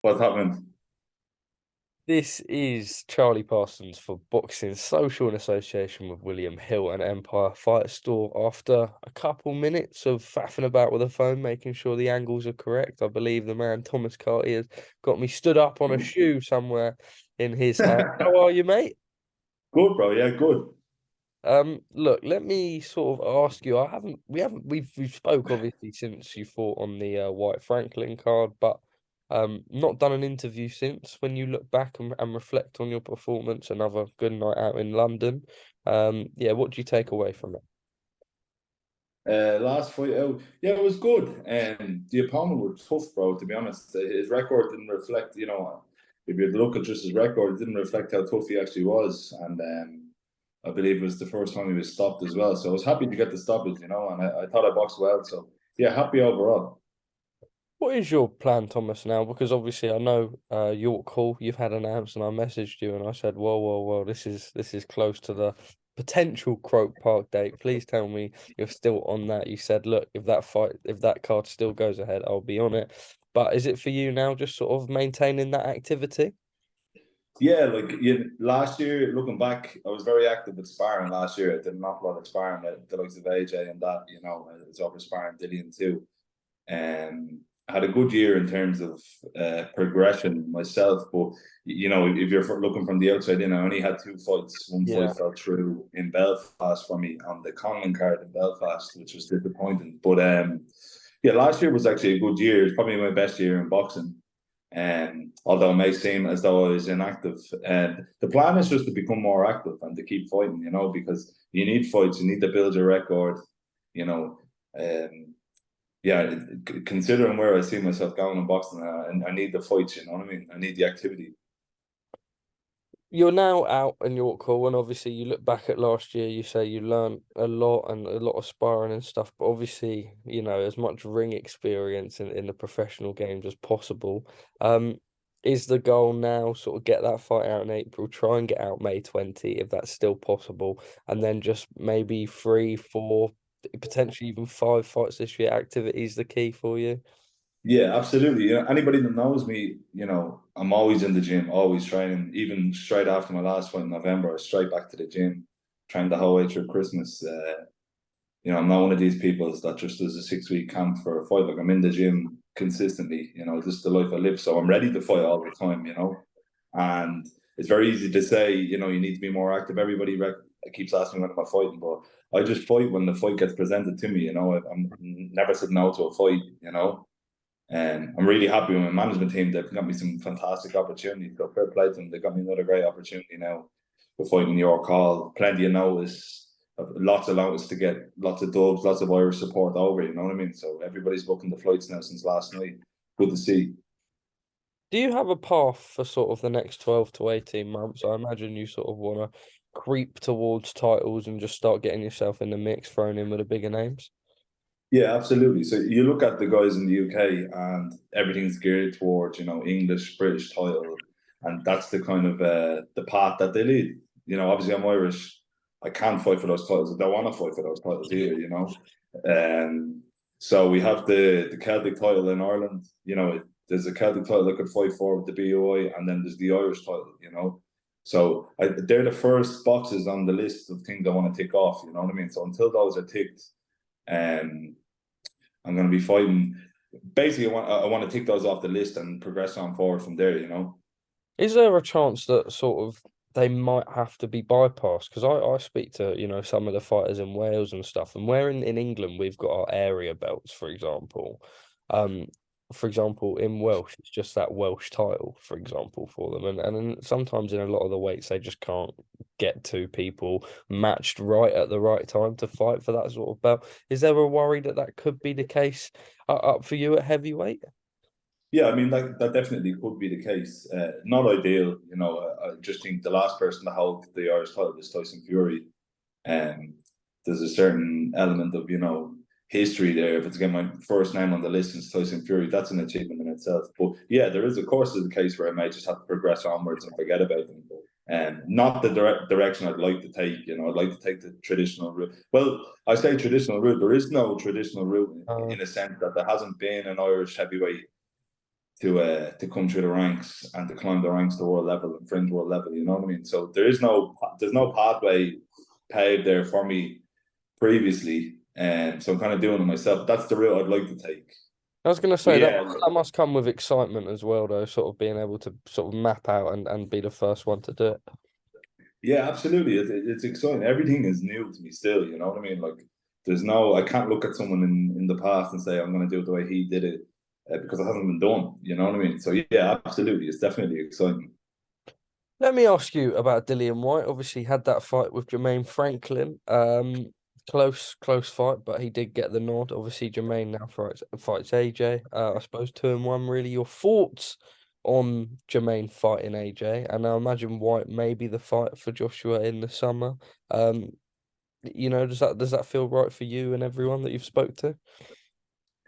What's happening? This is Charlie Parsons for Boxing Social in association with William Hill and Empire Fight Store. After a couple minutes of faffing about with the phone, making sure the angles are correct, I believe the man Thomas Carty has got me stood up on a shoe somewhere in his house. How are you, mate? Good, bro. Yeah, good. Look, let me sort of ask you. We've spoke obviously since you fought on the Whyte Franklin card, but not done an interview since. When you look back and reflect on your performance, another good night out in London. Yeah, what do you take away from it? Last fight out, yeah, it was good. And the opponent was tough, bro. To be honest, his record didn't reflect. If you look at just his record, it didn't reflect how tough he actually was. And I believe it was the first time he was stopped as well. So I was happy to get the stoppage, and I thought I boxed well. So yeah, happy overall. What is your plan, Thomas, now? Because obviously I know York Hall, you've had announced, and I messaged you and I said, whoa, this is close to the potential Croke Park date. Please tell me you're still on that. You said, look, if that card still goes ahead, I'll be on it. But is it for you now just sort of maintaining that activity? Yeah, last year, looking back, I was very active with sparring last year. I did an awful lot of sparring at the likes of AJ and that, I was over sparring Dillian too. I had a good year in terms of progression myself. But if you're looking from the outside in, I only had two fights. One Yeah. fight fell through in Belfast for me on the Conlon card in Belfast, which was disappointing. But yeah, last year was actually a good year. It's probably my best year in boxing. Although it may seem as though I was inactive, and the plan is just to become more active and to keep fighting, because you need fights, you need to build your record, you know. Um, yeah, considering where I see myself going in boxing, I need the fights. You know what I mean? I need the activity. You're now out in York Hall, and obviously you look back at last year, you say you learned a lot and a lot of sparring and stuff, but obviously, as much ring experience in the professional games as possible. Is the goal now sort of get that fight out in April, try and get out May 20, if that's still possible, and then just maybe three, four, potentially even five fights this year, activities the key for you? Yeah, absolutely. Anybody that knows me, I'm always in the gym, always training. Even straight after my last fight in November, I was straight back to the gym, trained the whole way through Christmas. I'm not one of these people that just does a 6 week camp for a fight. Like, I'm in the gym consistently. This is the life I live. So I'm ready to fight all the time. And it's very easy to say, you need to be more active. Everybody keeps asking when am I fighting, but I just fight when the fight gets presented to me. I'm never said no to a fight. And I'm really happy with my management team. They've got me some fantastic opportunities. So fair play to them. They got me another great opportunity now. We're fighting York Hall. Plenty of notice, lots of notice to get lots of dubs, lots of Irish support over. You know what I mean? So everybody's booking the flights now since last night. Good to see. Do you have a path for sort of the next 12 to 18 months? I imagine you sort of want to creep towards titles and just start getting yourself in the mix, thrown in with the bigger names. Yeah, absolutely. So you look at the guys in the UK, and everything's geared towards English, British title, and that's the kind of the path that they lead. Obviously I'm Irish. I can't fight for those titles. I don't want to fight for those titles either. Um, so we have the Celtic title in Ireland. There's a Celtic title I could fight for with the BOI, and then there's the Irish title. They're the first boxes on the list of things I want to tick off. You know what I mean? So until those are ticked, um, I'm going to be fighting. Basically, I want to tick those off the list and progress on forward from there. Is there a chance that sort of they might have to be bypassed? Because I speak to, some of the fighters in Wales and stuff, and where in England we've got our area belts, for example. Um, for example, in Welsh, it's just that Welsh title, for example, for them. And then sometimes in a lot of the weights they just can't get two people matched right at the right time to fight for that sort of belt. Is there a worry that that could be the case up for you at heavyweight? Yeah, I mean that definitely could be the case. Not ideal. I just think the last person to hold the Irish title is Tyson Fury. Um, there's a certain element of history there. If it's again my first name on the list is Tyson Fury, that's an achievement in itself. But yeah, there is, of course, there's a case where I may just have to progress onwards and forget about them. And not the direction I'd like to take. I'd like to take the traditional route. Well, I say traditional route. There is no traditional route Uh, in a sense that there hasn't been an Irish heavyweight to come through the ranks and to climb the ranks to world level and fringe world level. You know what I mean? So there's no pathway paved there for me previously, and so I'm kind of doing it myself. That's the route I'd like to take. I was going to But say that yeah, that must come with excitement as well, though, sort of being able to sort of map out and be the first one to do it. yeah, absolutely. It's exciting. Everything is new to me still. You know what I mean? Like, I can't look at someone in the past and say I'm going to do it the way he did it because it hasn't been done. You know what I mean? So yeah, absolutely. It's definitely exciting. Let me ask you about Dillian Whyte. Obviously, had that fight with Jermaine Franklin. Close fight, but he did get the nod. Obviously, Jermaine now fights AJ. I suppose 2-1. Really, your thoughts on Jermaine fighting AJ? And I imagine Whyte may be the fight for Joshua in the summer. Um, does that feel right for you and everyone that you've spoke to?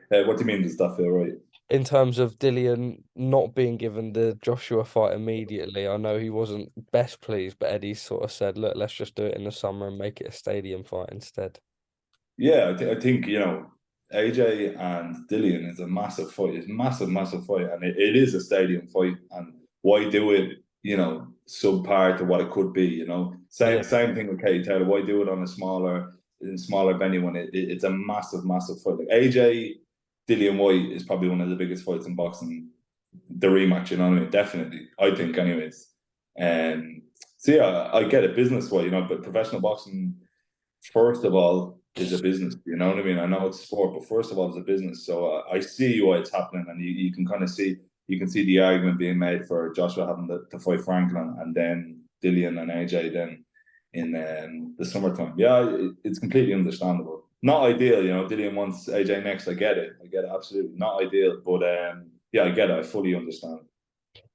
What do you mean? Does that feel right? In terms of Dillian not being given the Joshua fight immediately, I know he wasn't best pleased, but Eddie sort of said, "Look, let's just do it in the summer and make it a stadium fight instead." Yeah, I think AJ and Dillian is a massive fight. It's a massive, massive fight, and it is a stadium fight. And why do it? Subpar to what it could be. Yeah, Same thing with Katie Taylor. Why do it on a smaller venue when it's a massive, massive fight? Like AJ Dillian White is probably one of the biggest fights in boxing. The rematch, you know what I mean? Definitely, I think, anyways. And so yeah, I get it business way, but professional boxing first of all is a business. You know what I mean? I know it's sport, but first of all, it's a business. So I see why it's happening, and you can kind of see the argument being made for Joshua having to fight Franklin and then Dillian and AJ then in the summertime. Yeah, it's completely understandable. Not ideal, Dillian wants AJ next. I get it. Absolutely not ideal, but yeah, I get it. I fully understand.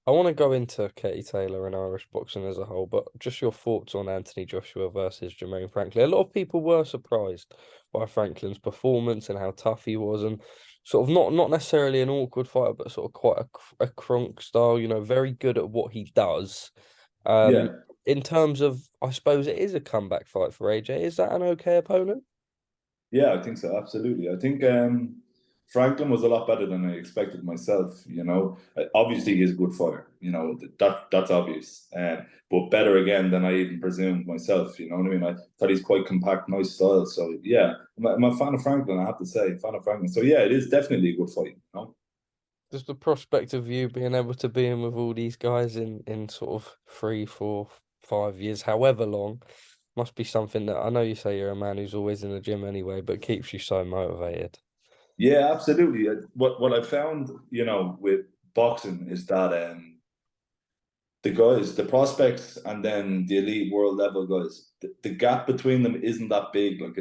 I want to go into Katie Taylor and Irish boxing as a whole, but just your thoughts on Anthony Joshua versus Jermaine Franklin. A lot of people were surprised by Franklin's performance and how tough he was, and sort of not necessarily an awkward fighter, but sort of quite a Kronk style. Very good at what he does. Um, Yeah, in terms of, I suppose it is a comeback fight for AJ. Is that an okay opponent? yeah, I think so. Absolutely. I think Franklin was a lot better than I expected myself. Obviously he's a good fighter. That's obvious. But better again than I even presumed myself. You know what I mean? I thought he's quite compact, nice style. So yeah, I'm a fan of Franklin. I have to say, fan of Franklin. So yeah, it is definitely a good fight. Just the prospect of you being able to be in with all these guys in sort of 3, 4, 5 years, however long, must be something that I know you say you're a man who's always in the gym anyway, but keeps you so motivated. Yeah, absolutely. What I found, with boxing is that the guys, the prospects, and then the elite world level guys, the gap between them isn't that big. Like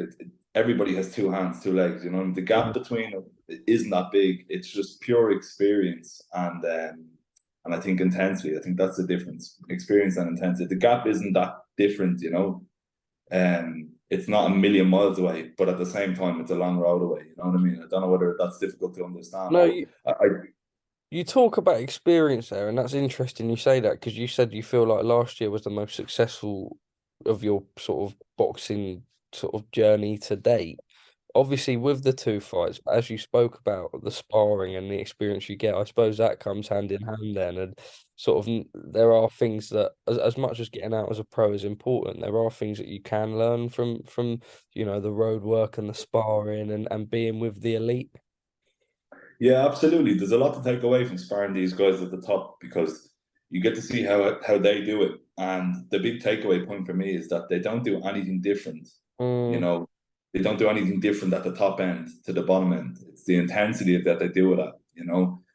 everybody has two hands, two legs. The gap Mm. between them isn't that big. It's just pure experience and I think intensity. I think that's the difference: experience and intensity. The gap isn't that different. It's not a million miles away, but at the same time, it's a long road away. You know what I mean? I don't know whether that's difficult to understand, No, but you talk about experience there, and that's interesting you say that because you said you feel like last year was the most successful of your sort of boxing sort of journey to date. Obviously, with the two fights, as you spoke about the sparring and the experience you get, I suppose that comes hand in hand then. And sort of there are things that, as much as getting out as a pro is important, there are things that you can learn from the road work and the sparring and being with the elite. yeah, absolutely. There's a lot to take away from sparring these guys at the top because you get to see how they do it. And the big takeaway point for me is that they don't do anything different. You Mm. know, they don't do anything different at the top end to the bottom end. It's the intensity that they do it at,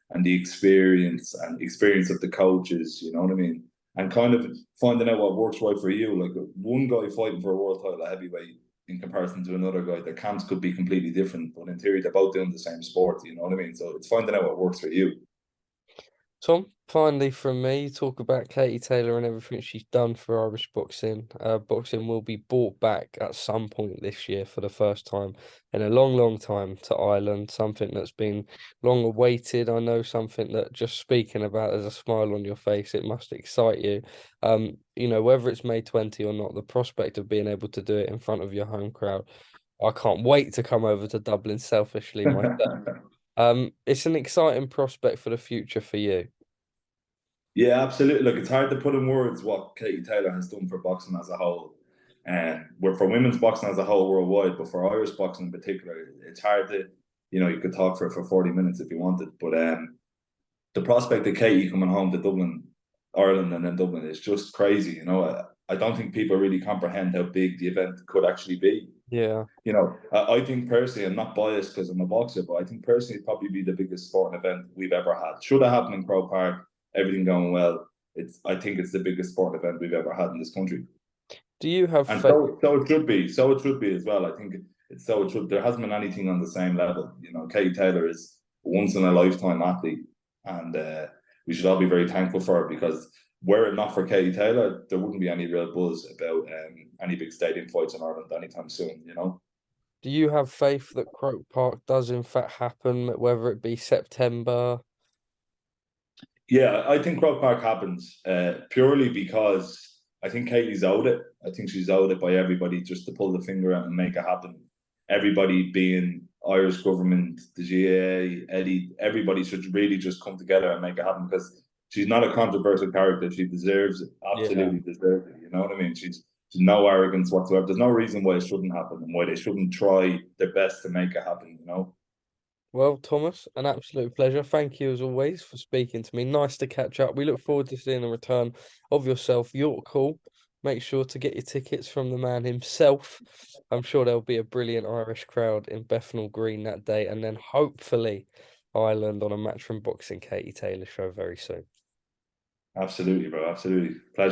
and the experience of the coaches, you know what I mean? And kind of finding out what works right for you. Like one guy fighting for a world title at heavyweight in comparison to another guy. Their camps could be completely different, but in theory, they're both doing the same sport. You know what I mean? So it's finding out what works for you. Tom, finally from me, talk about Katie Taylor and everything she's done for Irish boxing. Boxing will be brought back at some point this year for the first time in a long, long time to Ireland. Something that's been long awaited. I know something that just speaking about, there's a smile on your face. It must excite you. Whether it's May 20 or not, the prospect of being able to do it in front of your home crowd. I can't wait to come over to Dublin selfishly myself. It's an exciting prospect for the future for you. Yeah, absolutely. Look, it's hard to put in words what Katie Taylor has done for boxing as a whole. And we're for women's boxing as a whole worldwide, but for Irish boxing in particular, it's hard to, you could talk for 40 minutes if you wanted. But the prospect of Katie coming home to Dublin, Ireland, and then Dublin is just crazy. I don't think people really comprehend how big the event could actually be. Yeah. I think personally, I'm not biased because I'm a boxer, but I think personally it'd probably be the biggest sporting event we've ever had. Should have happened in Croke Park, everything going well. I think it's the biggest sporting event we've ever had in this country. Do you have And faith? so it should be. So it should be as well. I think it's so it should. There hasn't been anything on the same level. Katie Taylor is a once in a lifetime athlete, and we should all be very thankful for her because were it not for Katie Taylor, there wouldn't be any real buzz about any big stadium fights in Ireland anytime soon. Do you have faith that Croke Park does in fact happen, whether it be September? Yeah, I think Croke Park happens purely because I think Katie's owed it. I think she's owed it by everybody just to pull the finger out and make it happen. Everybody being Irish government, the GAA, Eddie, everybody should really just come together and make it happen because she's not a controversial character. She deserves it, Yeah. absolutely deserves it. You know what I mean? She's no arrogance whatsoever. There's no reason why it shouldn't happen and why they shouldn't try their best to make it happen. Well, Thomas, an absolute pleasure. Thank you as always for speaking to me. Nice to catch up. We look forward to seeing the return of yourself. York Hall. Make sure to get your tickets from the man himself. I'm sure there'll be a brilliant Irish crowd in Bethnal Green that day, and then hopefully Ireland on a Match from Boxing Katie Taylor show very soon. Absolutely, bro. Absolutely. Pleasure.